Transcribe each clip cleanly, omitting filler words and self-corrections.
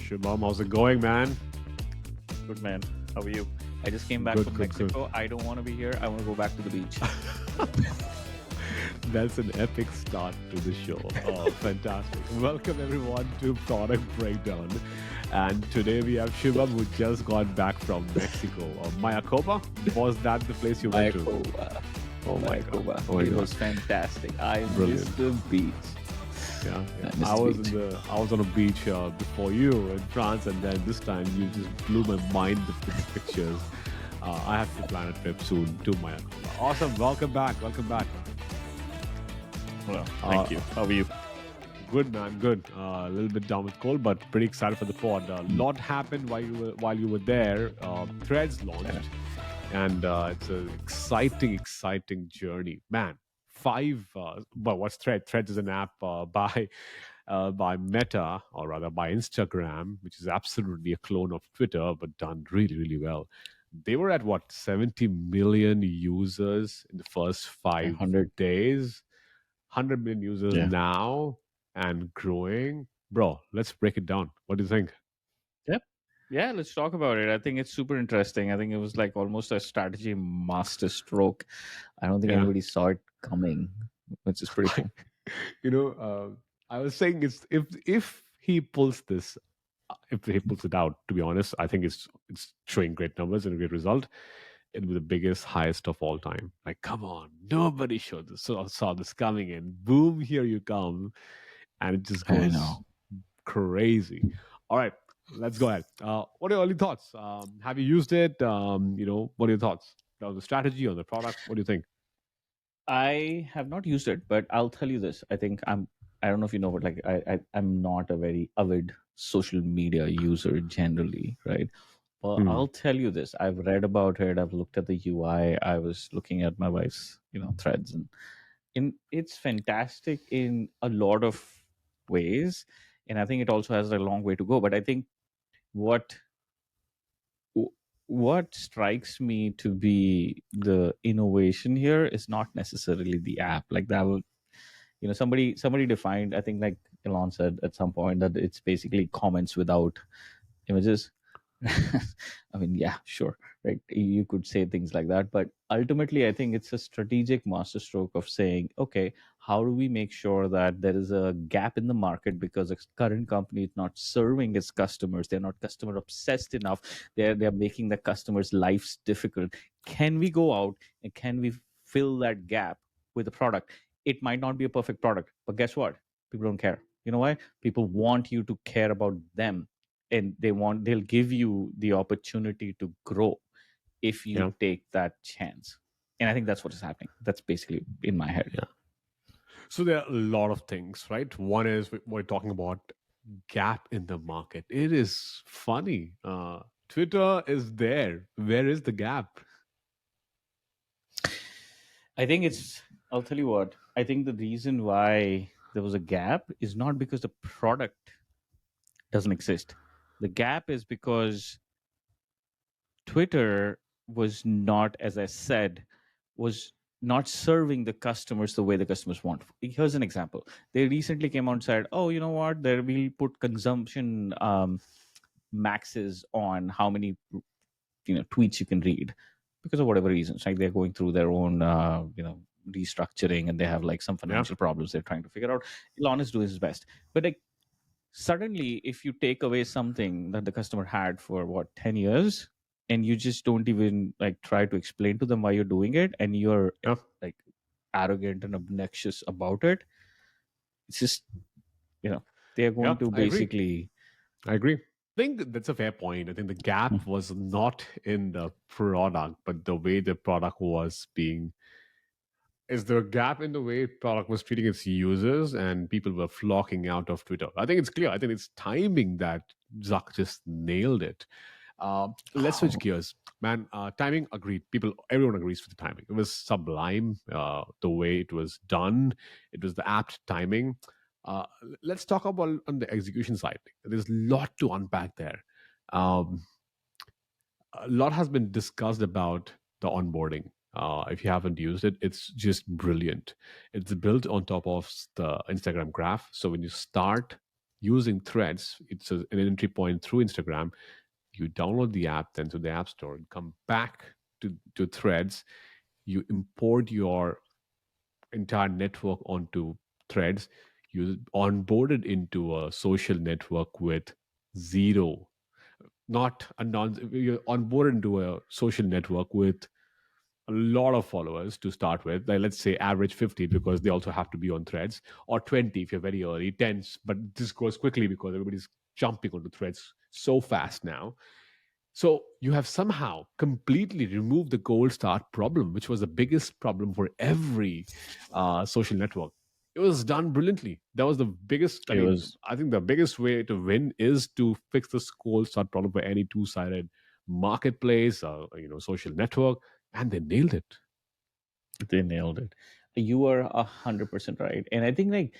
Shubham, how's it going, man? Good man. How are you? I just came back Good, from good, good. Mexico. I don't want to be here. I want to go back to the beach. That's an epic start to the show. Oh, fantastic. Welcome, everyone, to Product Breakdown. And today we have Shubham, who just got back from Mexico. Mayakoba? Was that the place you went to? Mayakoba. Oh, Mayakoba. Oh my It God. was fantastic. I Brilliant. missed the beach. Yeah, yeah. I missed I the was beach. I was on a beach before you in France, and then this time you just blew my mind with the pictures. I have to plan a trip soon to Mayakoba. Awesome. Welcome back. Welcome back. Well, Uh, thank you. How are you? Good man, good. A little bit down with cold, but pretty excited for the pod. A lot happened while you were there. Threads launched, and it's an exciting journey, man. Well, what's Thread? Threads is an app by Meta, or rather by Instagram, which is absolutely a clone of Twitter, but done really well. They were at what 70 million users in the first 100. 5 days. 100 million users Yeah. now and growing. Bro, let's break it down. What do you think? Yep. Yeah, let's talk about it. I think it's super interesting. I think it was like almost a strategy masterstroke. I don't think Yeah. anybody saw it coming, which is pretty cool. you know, I was saying it's if he pulls this, if he pulls it out, to be honest, I think it's showing great numbers and a great result. It'll be the biggest, highest of all time. Like, come on, nobody saw this coming, and boom, here you come, and it just I goes know. crazy. All right, let's go ahead. What are your early thoughts? Have you used it? What are your thoughts on the strategy, on the product? What do you think? I have not used it, but I'll tell you this. I don't know if you know, but like I'm not a very avid social media user generally, right? Well, Hmm. I'll tell you this. I've read about it. I've looked at the UI. I was looking at my wife's, threads, and it's fantastic in a lot of ways. And I think it also has a long way to go. But I think what w- what strikes me to be the innovation here is not necessarily the app. Like that will, somebody defined, I think, like Elon said at some point, that it's basically comments without images. I mean, yeah, sure, right? You could say things like that, but ultimately, I think it's a strategic masterstroke of saying, okay, how do we make sure that there is a gap in the market because the current company is not serving its customers? They're not customer obsessed enough. They're making the customers' lives difficult. Can we go out and can we fill that gap with a product? It might not be a perfect product, but guess what? People don't care. You know why? People want you to care about them, and they'll give you the opportunity to grow if you Yeah. take that chance. And I think that's what is happening. That's basically in my head. Yeah. So there are a lot of things, right? One is we're talking about gap in the market. It is funny. Twitter is there. Where is the gap? I think it's I'll tell you what, I think the reason why there was a gap is not because the product doesn't exist. The gap is because Twitter was not, as I said, was not serving the customers the way the customers want. Here's an example. They recently came out and said, "Oh, you know what? There we'll put consumption maxes on how many tweets you can read because of whatever reasons. Like they're going through their own restructuring, and they have like some Yeah. financial problems they're trying to figure out. Elon is doing his best, but like suddenly, if you take away something that the customer had for what 10 years, and you just don't even like try to explain to them why you're doing it, and you're Yeah. like arrogant and obnoxious about it, it's just you know they're Yeah. going to I agree. basically. I agree. I think that's a fair point. I think the Hmm. gap was not in the product, but the way the product was being. Is there a gap in the way product was treating its users and people were flocking out of Twitter? I think it's clear. I think it's timing that Zuck just nailed it. Let's switch Oh, gears, man. Timing, agreed. Everyone agrees with the timing. It was sublime. The way it was done, it was the apt timing. Let's talk about on the execution side. There's a lot to unpack there. Um, a lot has been discussed about the onboarding. If you haven't used it, it's just brilliant. It's built on top of the Instagram graph. So when you start using Threads. It's an entry point through Instagram. You download the app, then to the App Store, and come back to Threads. You import your entire network onto Threads. You onboarded into a social network with zero, not a non. You're onboarded into a social network with a lot of followers to start with. Like, let's say average 50 because they also have to be on Threads, or 20 if you're very early, 10, but this goes quickly because everybody's jumping onto Threads so fast now. So you have somehow completely removed the gold start problem, which was the biggest problem for every social network. It was done brilliantly. That was the biggest. I It mean, was I think the biggest way to win is to fix the gold start problem for any two-sided marketplace, social network, and they nailed it. they nailed it. You are 100% right, and I think like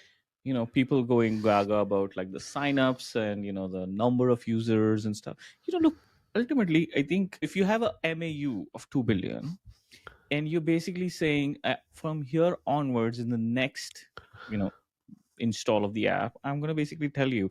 people going gaga about like the signups and the number of users and stuff. Look, ultimately, I think if you have a MAU of 2 billion, and you're basically saying from here onwards in the next you know install of the app, I'm going to basically tell you,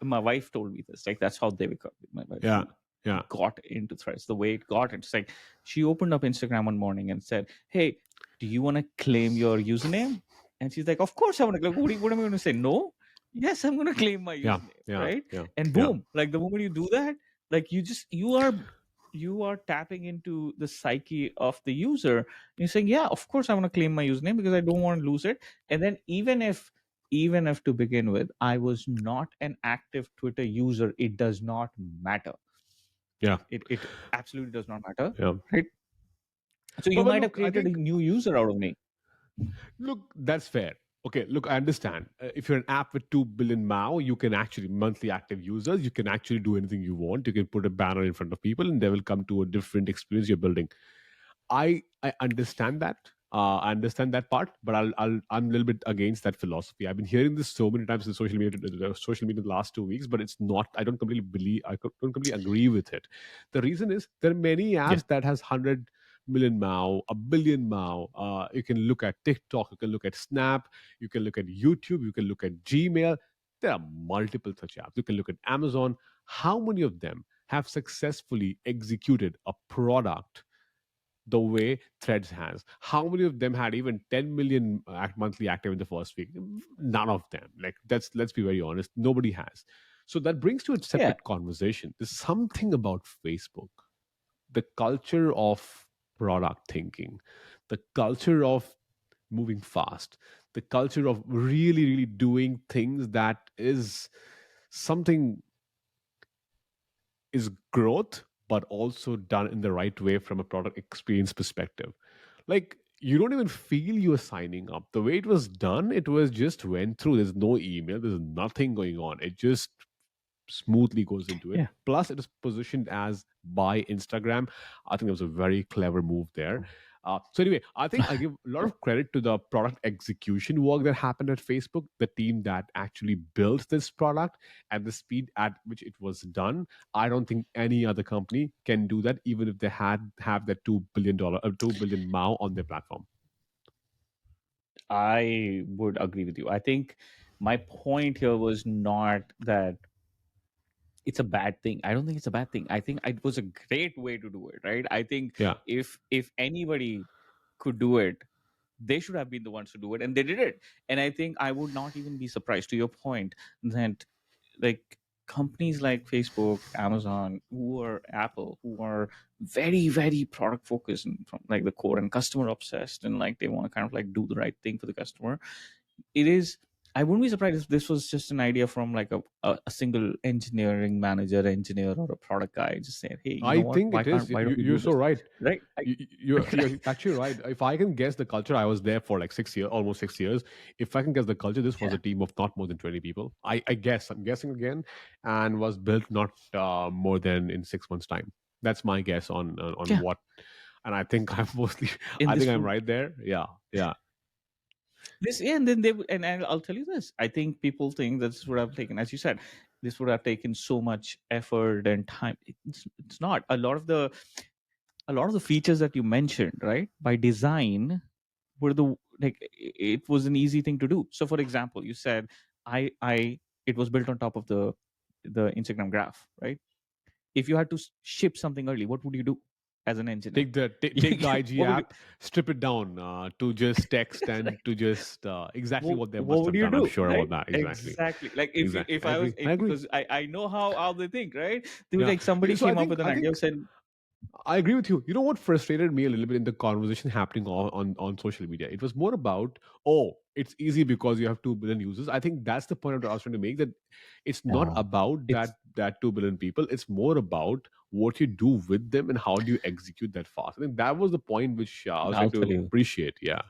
my wife told me this, like that's how they become my wife Yeah, yeah, got into Threads, the way it got it. It's like she opened up Instagram one morning and said, hey, do you want to claim your username? And she's like, of course I want to claim. What am I going to say? No. Yes, I'm going to claim my yeah, username, yeah, right? yeah, And yeah, boom, like the moment you do that, like you are tapping into the psyche of the user. You're saying, yeah, of course I want to claim my username because I don't want to lose it. And then even if to begin with I was not an active Twitter user, it does not matter. yeah, It absolutely does not matter, yeah. right? So you But might have look, I created a think, new user out of me. look, that's fair. Okay, look, I understand. If you're an app with 2 billion MAU, you can actually, monthly active users, you can actually do anything you want. You can put a banner in front of people and they will come to a different experience you're building. I understand that. I understand that part, but I'm a little bit against that philosophy. I've been hearing this so many times in social media the last 2 weeks, but it's not. I don't completely believe. Don't completely agree with it. The reason is there are many Yeah, apps that has 100 million MAU, a billion MAU. You can look at TikTok, you can look at Snap, you can look at YouTube, you can look at Gmail. There are multiple such apps. You can look at Amazon. How many of them have successfully executed a product the way Threads has? How many of them had even 10 million monthly active in the first week? None of them. Like, let's be very honest, nobody has. So that brings to a yeah, separate conversation. There's something about Facebook, the culture of product thinking, the culture of moving fast, the culture of really, really doing things that is something is growth, but also done in the right way from a product experience perspective. Like, you don't even feel you're signing up. The way it was done, it was just went through. There's no email, there's nothing going on. It just smoothly goes into it. yeah. Plus, it is positioned as by Instagram. I think it was a very clever move there. So anyway, I think I give a lot Yeah. of credit to the product execution work that happened at Facebook, the team that actually built this product, and the speed at which it was done. I don't think any other company can do that, even if they have that $2 billion, 2 billion MAU on their platform. I would agree with you. I think my point here was not that it's a bad thing. I don't think it's a bad thing. I think it was a great way to do it, right? I think Yeah, if anybody could do it, they should have been the ones to do it, and they did it. And I think I would not even be surprised, to your point, that like companies like Facebook, Amazon, who are Apple, who are very, very product focused and from like the core and customer obsessed, and like they want to kind of like do the right thing for the customer. It is, I wouldn't be surprised if this was just an idea from like a single engineering manager, engineer, or a product guy just saying, hey, you know I what, think it is. why don't we You're do so this, right. right? You're actually right. If I can guess the culture, I was there for like 6 years, almost 6 years. If I can guess the culture, this was Yeah, a team of not more than 20 people. I guess, I'm guessing again, and was built not more than in 6 months' time. That's my guess on yeah. what. And I think I'm mostly, And I think this I'm would right there. Yeah, yeah, this yeah, and then and I'll tell you this. I think people think that this would have taken, as you said, this would have taken so much effort and time. It's not. A lot of the features that you mentioned, right, by design, were the like it was an easy thing to do. So for example, you said I it was built on top of the Instagram graph, right? If you had to ship something early, what would you do as an engineer? Take the IG What would you app, strip it down to just text and to just exactly what they what must would have you done. I'm do, sure right? about that. Exactly. Exactly. Like Exactly. if I I was agree. I agree. because I know how they think, right? They were Yeah. like, somebody So I came up think with an I idea, think said, I agree with you. You know what frustrated me a little bit in the conversation happening on social media? It was more about, oh, it's easy because you have 2 billion users. I think that's the point I was trying to make, that it's not no, about it's that 2 billion people. It's more about what you do with them and how do you execute that fast. I think that was the point which I was I'll trying tell to you. appreciate. Yeah.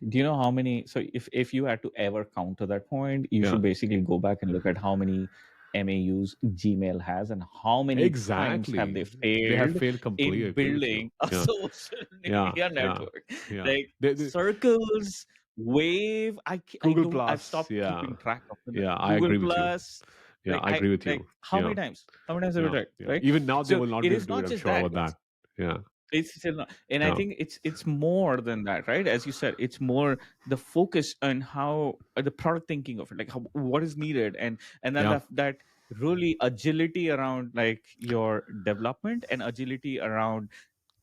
Do you know how many? So if you had to ever counter that point, you Yeah. should basically go back and look at how many MAUs Gmail has and how many times have Exactly. they They have failed failed completely. in Agree with you. building a Yeah. social Yeah. media Yeah. network. Yeah. Like They Circles, Wave, I Google don't. I've Plus. stopped Yeah. keeping track of the Yeah. I Google agree with you. Plus. Yeah. I agree with Like you. how Yeah. many times? How many times have we Yeah. tried? Yeah. Right. Even now, they So will not it be able is to do not it. I'm just sure that. about that. Yeah. It's still not, and I Yeah. think it's more than that, right? As you said, it's more the focus on how the product thinking of it, like how, what is needed, and then Yeah. that really agility around like your development and agility around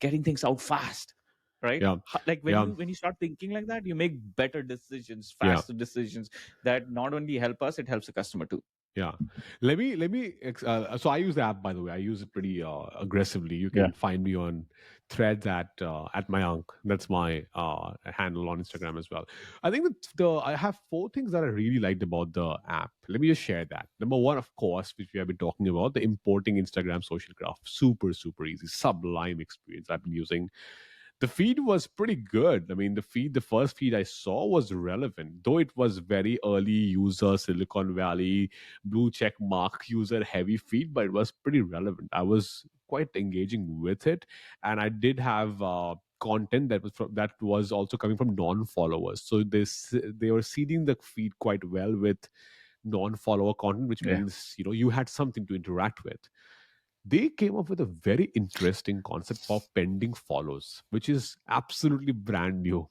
getting things out fast, right? Yeah. Like when Yeah. you start thinking like that, you make better decisions, Yeah. faster decisions that not only help us, it helps the customer too. Yeah. So I use the app, by the way. I use it pretty aggressively. You Yeah. can find me on threads at my unc. That's my handle on Instagram as well. I think that I have 4 things that I really liked about the app. Let me just share that. Number one, of course, which we have been talking about, the importing Instagram social graph. Super, super easy. Sublime experience I've been using. The feed was pretty good. I mean, the first feed I saw was relevant, though it was very early user, Silicon Valley, blue check mark user heavy feed, but it was pretty relevant. I was quite engaging with it, and I did have content that was also coming from non-followers. So they were seeding the feed quite well with non-follower content, which Yeah. means you had something to interact with. They came up with a very interesting concept of pending follows, which is absolutely brand new.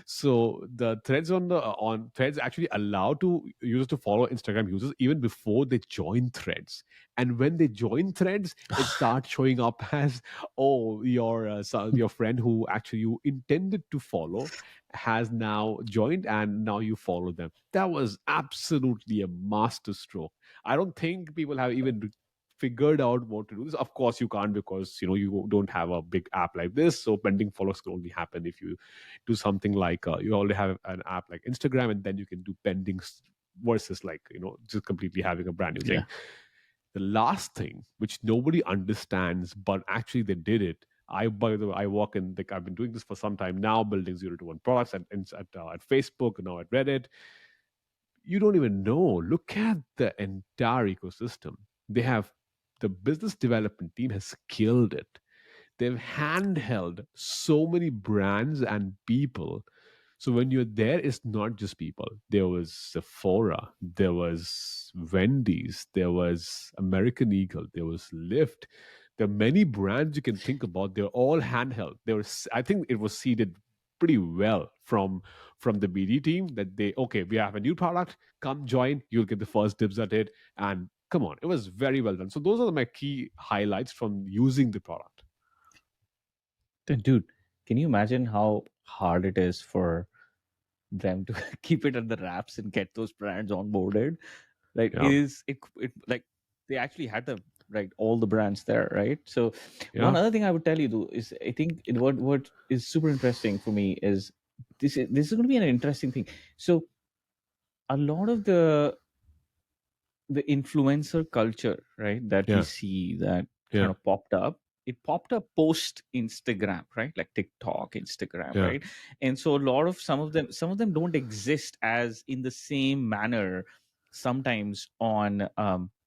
So the threads on threads actually allow to users to follow Instagram users even before they join threads, and when they join threads, it starts showing up as, oh, your friend who actually you intended to follow has now joined, and now you follow them. That was absolutely a master stroke. I don't think people have even figured out what to do this. Of course, you can't, because you don't have a big app like this. So pending follows can only happen if you do something like you already have an app like Instagram, and then you can do pendings versus like just completely having a brand new thing. Yeah. The last thing, which nobody understands, but actually they did it. By the way, I work in like I've been doing this for some time now, building 0 to 1 products at Facebook, now at Reddit. You don't even know. Look at the entire ecosystem. They have the business development team has killed it. They've handheld so many brands and people. So when you're there, it's not just people. There was Sephora, there was Wendy's, there was American Eagle, there was Lyft. There are many brands you can think about. They're all handheld. I think it was seeded pretty well from the BD team, that okay, we have a new product, come join, you'll get the first dibs at it. And come on, it was very well done. So those are my key highlights from using the product. Then, dude, can you imagine how hard it is for them to keep it at the wraps and get those brands onboarded? Right? Yeah. It like they actually had the right all the brands there, right? So one Yeah. other thing I would tell you though is I think what is super interesting for me is this is going to be an interesting thing. So a lot of the influencer culture, right, that we Yeah. see that kind Yeah. of popped up, it popped up post Instagram, right? Like TikTok, Instagram, Yeah. right? And so a lot of some of them don't exist as in the same manner sometimes on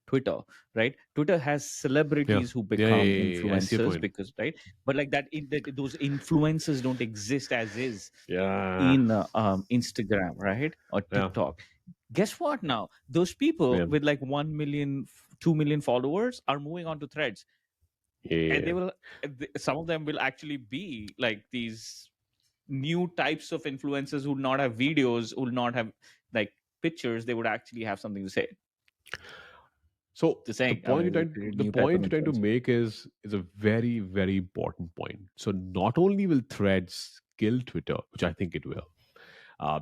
Twitter, right? Twitter has Yeah. celebrities who Yeah. Yeah. become Yeah, yeah. I see your influencers point. because, right, but like that those influencers don't exist as is Yeah. in Instagram, right, or Yeah. TikTok. Guess what? Now those people Yeah. with like 1 million, 2 million followers are moving on to Threads, and Yeah. they will. Some of them will actually be like these new types of influencers who will not have videos, who will not have like pictures, they would actually have something to say. So Just saying, I mean, it's a the new type of point you're trying to influencer. make is a very very important point. So not only will Threads kill Twitter, which I think it will,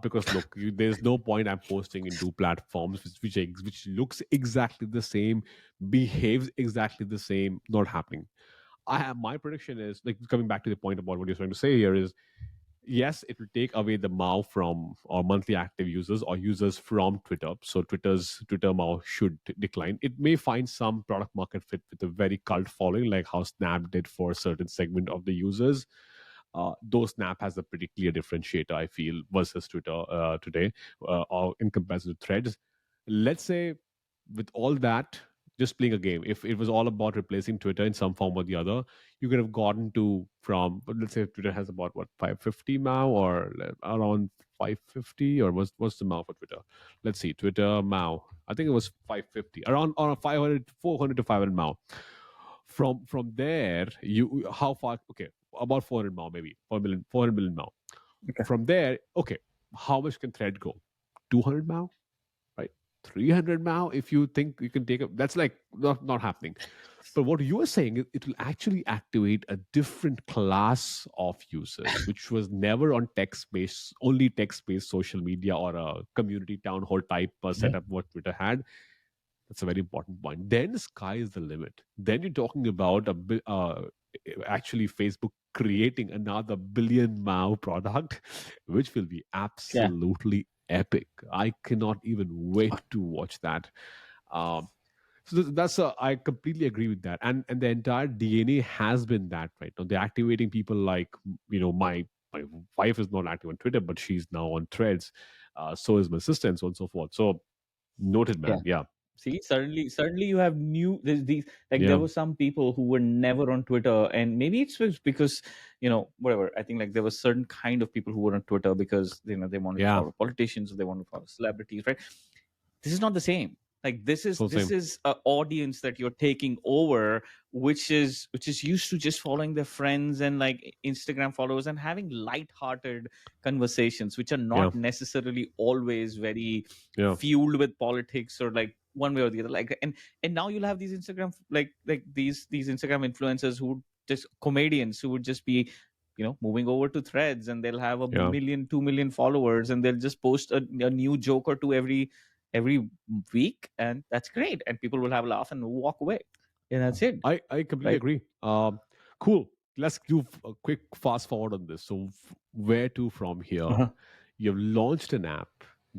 because look, there's no point I'm posting in two platforms which looks exactly the same, behaves exactly the same. Not happening. I have my prediction is like coming back to the point about what you're trying to say here is yes, it will take away the MAU from or monthly active users or users from Twitter. So Twitter MAU should decline. It may find some product market fit with a very cult following, like how Snap did for a certain segment of the users. Though Snap has a pretty clear differentiator, I feel, versus Twitter today, or in comparison to Threads. Let's say, with all that, just playing a game. If it was all about replacing Twitter in some form or the other, you could have gotten to from, let's say Twitter has about what 550 MAU or around 550, or what's the MAU for Twitter? Let's see, Twitter MAU. I think it was 550, around 500, 400 to 500 MAU. From there, you how far? Okay, about 400 MAU, maybe 400 million MAU. Okay. From there, okay, how much can Thread go? 200 MAU, right? 300 MAU. If you think you can take it, that's like not happening. But what you are saying is it will actually activate a different class of users, which was never on text-based, only text-based social media or a community town hall type Mhm. setup what Twitter had. That's a very important point. Then the sky is the limit. Then you're talking about actually Facebook creating another billion MAU product, which will be Yeah. absolutely epic. I cannot even wait to watch that. Um, so that's I completely agree with that, and the entire DNA has been that right now. They're activating people like my wife is not active on Twitter, but she's now on Threads. So is my sister, and so on and so forth. So noted, Yeah. man. Yeah, See, suddenly you have new there's these, like, there yeah, were some people who were never on Twitter, and maybe it's was because, whatever. I think, like, there was certain kind of people who were on Twitter because, they wanted to yeah. follow politicians, or they wanted to follow celebrities, right? This is not the same. Like, this is So this same. is a audience that you're taking over, which is used to just following their friends and, like, Instagram followers, and having light-hearted conversations, which are Yeah, not necessarily always very yeah, fueled with politics, or like one way or the other. Like, and now you'll have these Instagram, like these Instagram influencers who just comedians who would just be, moving over to Threads, and they'll have a yeah. million, 2 million followers, and they'll just post a new joke or two every week, and that's great, and people will have a laugh and walk away, and that's it, I completely right? agree. Cool. Let's do a quick fast forward on this. So where to from here? Uh-huh. You've launched an app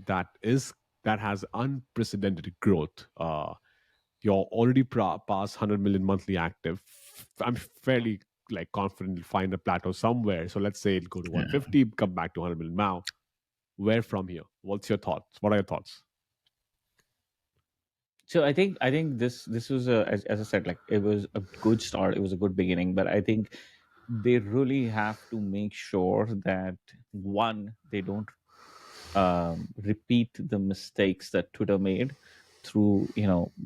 that is that has unprecedented growth. You're already past 100 million monthly active. I'm fairly like confident you'll find a plateau somewhere. So let's say it'll go to Yeah. 150, come back to 100 million now. Where from here? What's your thoughts? What are your thoughts? So I think this was as I said, like, it was a good start, it was a good beginning, but I think they really have to make sure that, one, they don't repeat the mistakes that Twitter made, through,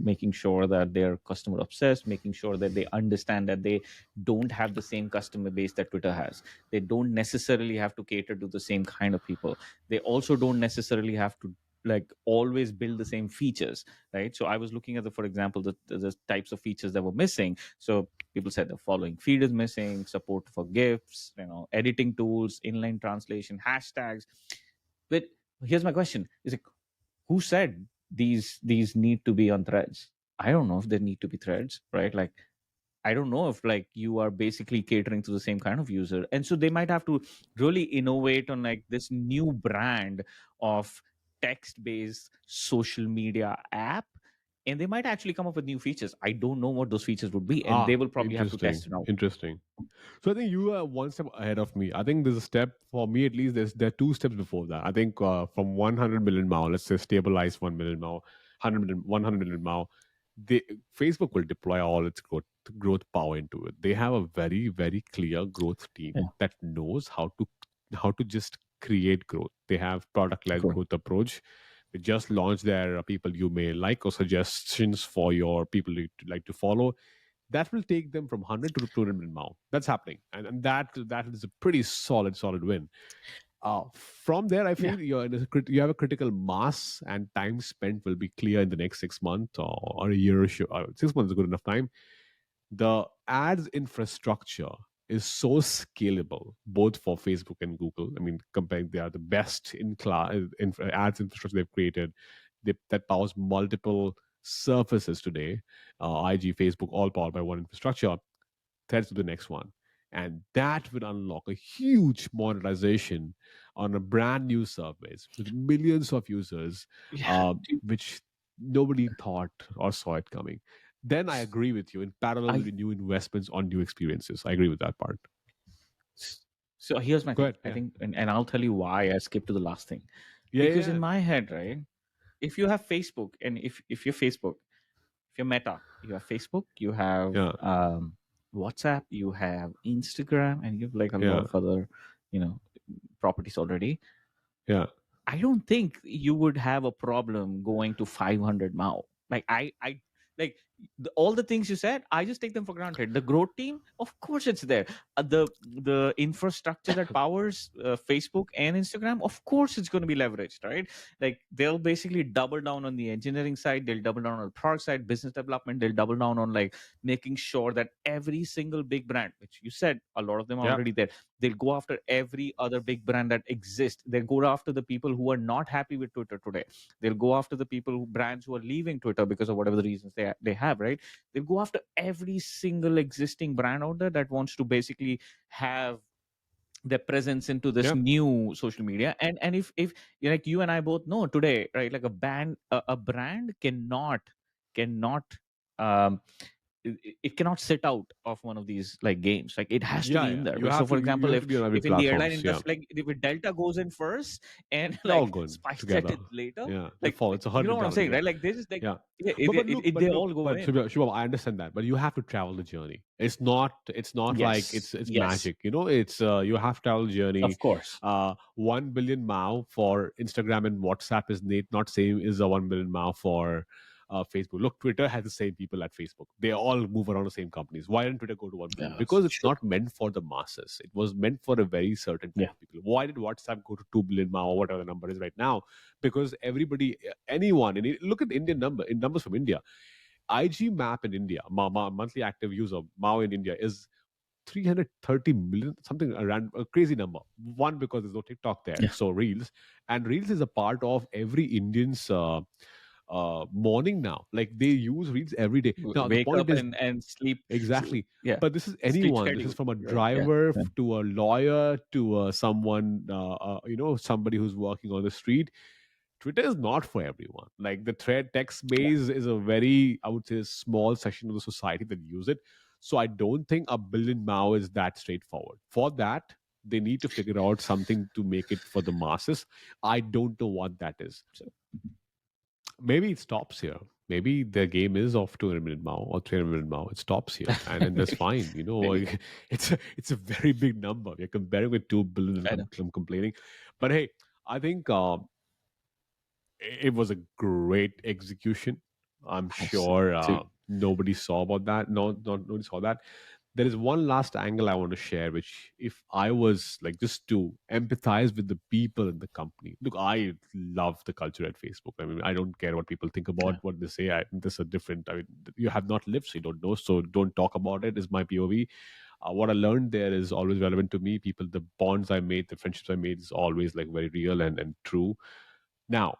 making sure that they're customer obsessed, making sure that they understand that they don't have the same customer base that Twitter has. They don't necessarily have to cater to the same kind of people. They also don't necessarily have to, like, always build the same features, right? So I was looking at for example, the types of features that were missing. So people said the following feed is missing, support for gifs, editing tools, inline translation, hashtags. But here's my question: is like, who said these need to be on Threads? I don't know if they need to be Threads, right? Like, I don't know if, like, you are basically catering to the same kind of user, and so they might have to really innovate on, like, this new brand of text-based social media app, and they might actually come up with new features. I don't know what those features would be, and they will probably have to Interesting. test it out. Interesting. So I think you are one step ahead of me. I think there's a step for me at least. There are two steps before that. I think from 100 million MAU, let's say stabilize 1 million MAU, 100 million, 100 million MAU, they, Facebook will deploy all its growth power into it. They have a very very clear growth team Yeah, that knows how to just create growth. They have product led cool. growth approach. They just launched their people you may like or suggestions for your people you like to follow. That will take them from 100 to 200 million MAU. That's happening, and that is a pretty solid win. From there, I Yeah. feel you have a critical mass, and time spent will be clear in the next 6 months, or a year. Or 6 months is a good enough time. The ads infrastructure is so scalable, both for Facebook and Google. I mean, comparing, they are the best in class in ads infrastructure they've created. That powers multiple surfaces today. IG, Facebook, all powered by one infrastructure. Threads to the next one. And that will unlock a huge monetization on a brand new service with millions of users, Yeah. uh, which nobody thought or saw it coming. Then I agree with you. In parallel with I the new investments on new experiences, I agree with that part. so here's my Go thing. ahead. I Yeah. think, and I'll tell you why I skipped to the last thing. Yeah. Because in Yeah. my head, right, if you have Facebook, and if you're Facebook, if you're Meta, you have Facebook, you have Yeah. WhatsApp, you have Instagram, and you have like a lot Yeah. of other, you know, properties already. Yeah. I don't think you would have a problem going to 500 mile. Like I like all the things you said. I just take them for granted. The growth team, of course, it's there. The infrastructure that powers Facebook and Instagram, of course, it's going to be leveraged, right? Like they'll basically double down on the engineering side. They'll double down on the product side, business development. They'll double down on like making sure that every single big brand, which you said, a lot of them are Yeah. already there. They'll go after every other big brand that exists. They'll go after the people who are not happy with Twitter today. They'll go after the people brands who are leaving Twitter because of whatever the reasons they have, right? They'll go after every single existing brand out there that wants to basically have their presence into this Yeah. new social media. And if like you and I both know today, right, like a brand cannot um it cannot sit out of one of these like games. Like it has to Yeah. be in Yeah. there. You So have for to. You example, have to be on every if in the airline platforms. Yeah. industry, like if Delta goes in first and They're all like going SpiceJet together. is later, Yeah. They like fall. It's a you herd know what I'm mentality. saying, Yeah. right? Like they just like Yeah. yeah, But they look, all go but in. Shubham, I understand that. But you have to travel the journey. It's not like Yes, it's yes, magic. It's you have to travel the journey. of course. 1 billion MAU for Instagram and WhatsApp is not same is a 1 billion MAU for Facebook. Look, Twitter has the same people at Facebook. They all move around the same companies. Why didn't Twitter go to 1 billion? Yes, Because it it's should. not meant for the masses. It was meant for a very certain type Yeah, of people. Why did WhatsApp go to 2 billion MAU or whatever the number is right now? Because everybody, anyone, and look at the Indian numbers from India. IG map in India, monthly active user, MAU in India is 330 million, something around a crazy number. One, because there's no TikTok there, yeah. so Reels, and Reels is a part of every Indian's morning now. Like they use Reels every day. Now the Wake point up is and sleep. exactly, Yeah, but this is sleep anyone. This is schedule. from a Right. Yeah. driver Yeah. to a lawyer to someone, somebody who's working on the street. Twitter is not for everyone. Like the thread text Yeah. base is a very, I would say, small section of the society that use it. So I don't think a billion MAU is that straightforward. For that, they need to figure out something to make it for the masses. I don't know what that is. So Maybe it stops here. Maybe the game is off 200 million MAU or 300 million MAU. It stops here, and that's fine. maybe It's a very big number. We're comparing with 2 billion, and I know. I'm complaining. But hey, I think it was a great execution. I'm Yes. sure To nobody saw about that. No, nobody saw that. There is one last angle I want to share, which if I was like just to empathize with the people in the company. Look, I love the culture at Facebook. I mean, I don't care what people think about yeah. what they say. This is a different. I mean, you have not lived, so you don't know. So don't talk about it. Is my POV. What I learned there is always relevant to me. People, the bonds I made, the friendships I made is always like very real and true. Now,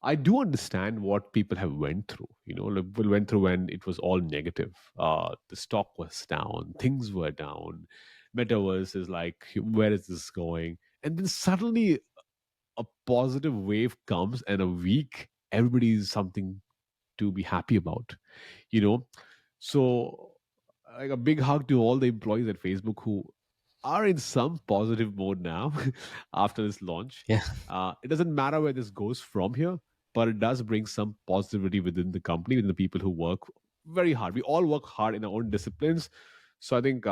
I do understand what people have went through. Like people went through when it was all negative. The stock was down, things were down. Metaverse is like, where is this going? And then suddenly a positive wave comes, and a week, everybody is something to be happy about. You know, so like a big hug to all the employees at Facebook who are in some positive mode now after this launch. Yeah. It doesn't matter where this goes from here, but it does bring some positivity within the company, within the people who work very hard. We all work hard in our own disciplines. So I think,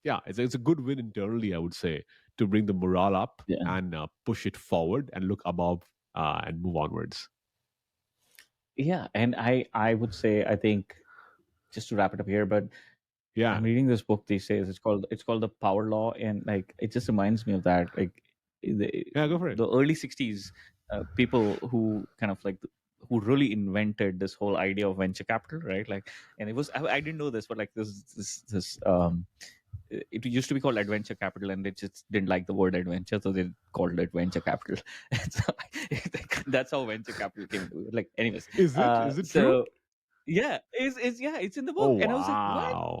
yeah, it's a good win internally, I would say, to bring the morale up Yeah. and push it forward and look above and move onwards. Yeah. And I would say, I think, just to wrap it up here, but I'm Yeah, reading this book these days. It's called The Power Law, and like it just reminds me of that. Like Yeah, go for it. the early 60s, people who kind of like who really invented this whole idea of venture capital, right? Like, and it was I didn't know this, but like this it used to be called adventure capital, and they just didn't like the word adventure, so they called it venture capital. And so that's how venture capital came into it. Like, anyways, Is it? Is it true? so yeah, yeah, it's in the Oh book, and I was like, what? wow.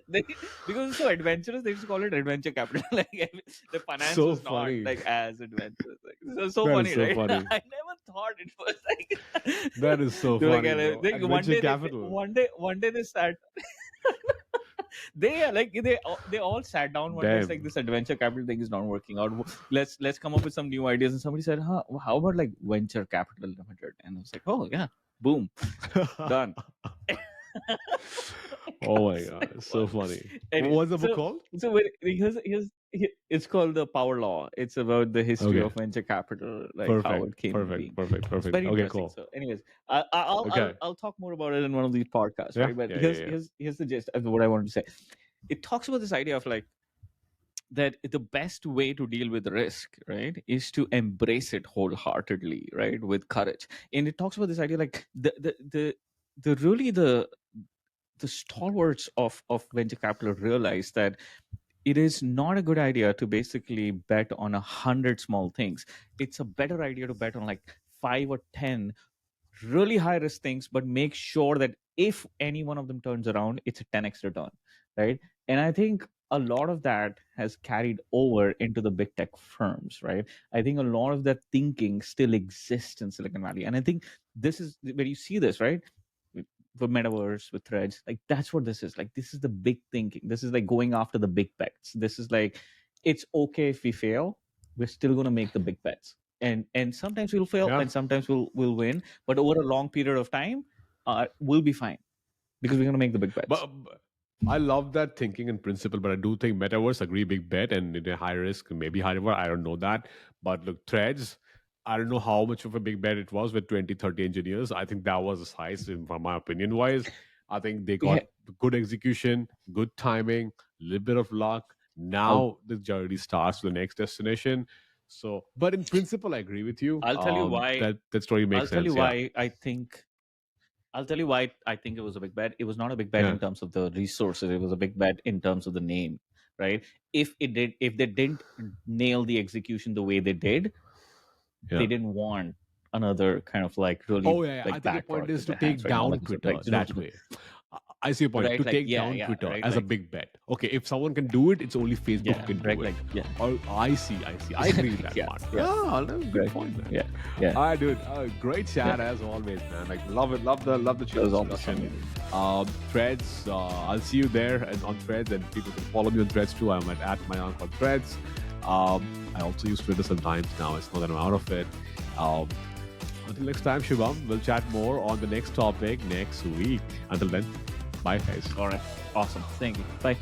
they, because it's so adventurous, they used to call it adventure capital. Like, the finance So was not funny. like as adventurous. Like, so That is funny, so right? funny. I never thought it was like That is so they're like, funny, bro. one Adventure day capital. one day they sat they like they all sat down one day. It's like, Damn. this adventure capital thing is not working out. Let's come up with some new ideas. And somebody said, huh, how about like venture capital limited? And I was like, oh yeah, boom, done. Oh my It's like, god, so what? funny. Anyways, What's the book called? it's called The Power Law. It's about the history Okay, of venture capital, like how perfect, it came into perfect, being. perfect, It's perfect. very Okay, interesting. cool. So, anyways, Okay, I'll talk more about it in one of these podcasts, yeah, right? But yeah, yeah, yeah. here's the gist of what I wanted to say. It talks about this idea of like that the best way to deal with risk, right, is to embrace it wholeheartedly, right, with courage. And it talks about this idea like the really the stalwarts of venture capital realize that it is not a good idea to basically bet on 100 small things. It's a better idea to bet on like 5 or 10 really high risk things, but make sure that if any one of them turns around, it's a 10x return, right? And I think a lot of that has carried over into the big tech firms, right? I think a lot of that thinking still exists in Silicon Valley. And I think this is where you see this, right? For metaverse, with threads, like that's what this is. Like, this is the big thinking. This is like going after the big bets. This is like, it's okay if we fail, we're still going to make the big bets. And sometimes we'll fail Yeah. and sometimes we'll win, but over a long period of time, we'll be fine because we're going to make the big bets. But I love that thinking in principle, but I do think metaverse, agree, big bet and in a high risk, maybe high reward. I don't know that. But look, threads, I don't know how much of a big bet it was with 20, 30 engineers. I think that was a size, from my opinion wise. I think they Yeah, got good execution, good timing, a little bit of luck. I'll Now the journey starts to the next destination. So, but in principle, I agree with you. I'll tell you why. That story I'll makes tell you sense. Yeah. why I think I'll tell you why I think it was a big bet. It was not a big bet Yeah. in terms of the resources. It was a big bet in terms of the name, right? If they didn't nail the execution the way they did, Yeah. they didn't want another kind of like really Oh yeah, yeah. I like think your bad point product is in to their hands, take right? Not down like Twitter like that way. I see your point. right, To like take down yeah, Twitter right, as a like big bet. Okay, if someone can do it, it's only Facebook who yeah, can right, do it. like yeah, Oh, I see. I agree with that yeah, part. yeah, Oh, that's a good right, point, man. yeah, yeah, All right, dude. Great yeah. chat as always, man. Like, love it. Love the That chill was almost discussion. amazing. Threads. I'll see you there and on Threads, and people can follow me on Threads too. I'm at my uncle Threads. I also use Twitter sometimes now. It's not that I'm out of it. Um, until next time, Shubham, we'll chat more on the next topic next week. Until then, bye, guys. All right, awesome. Thank you. Bye.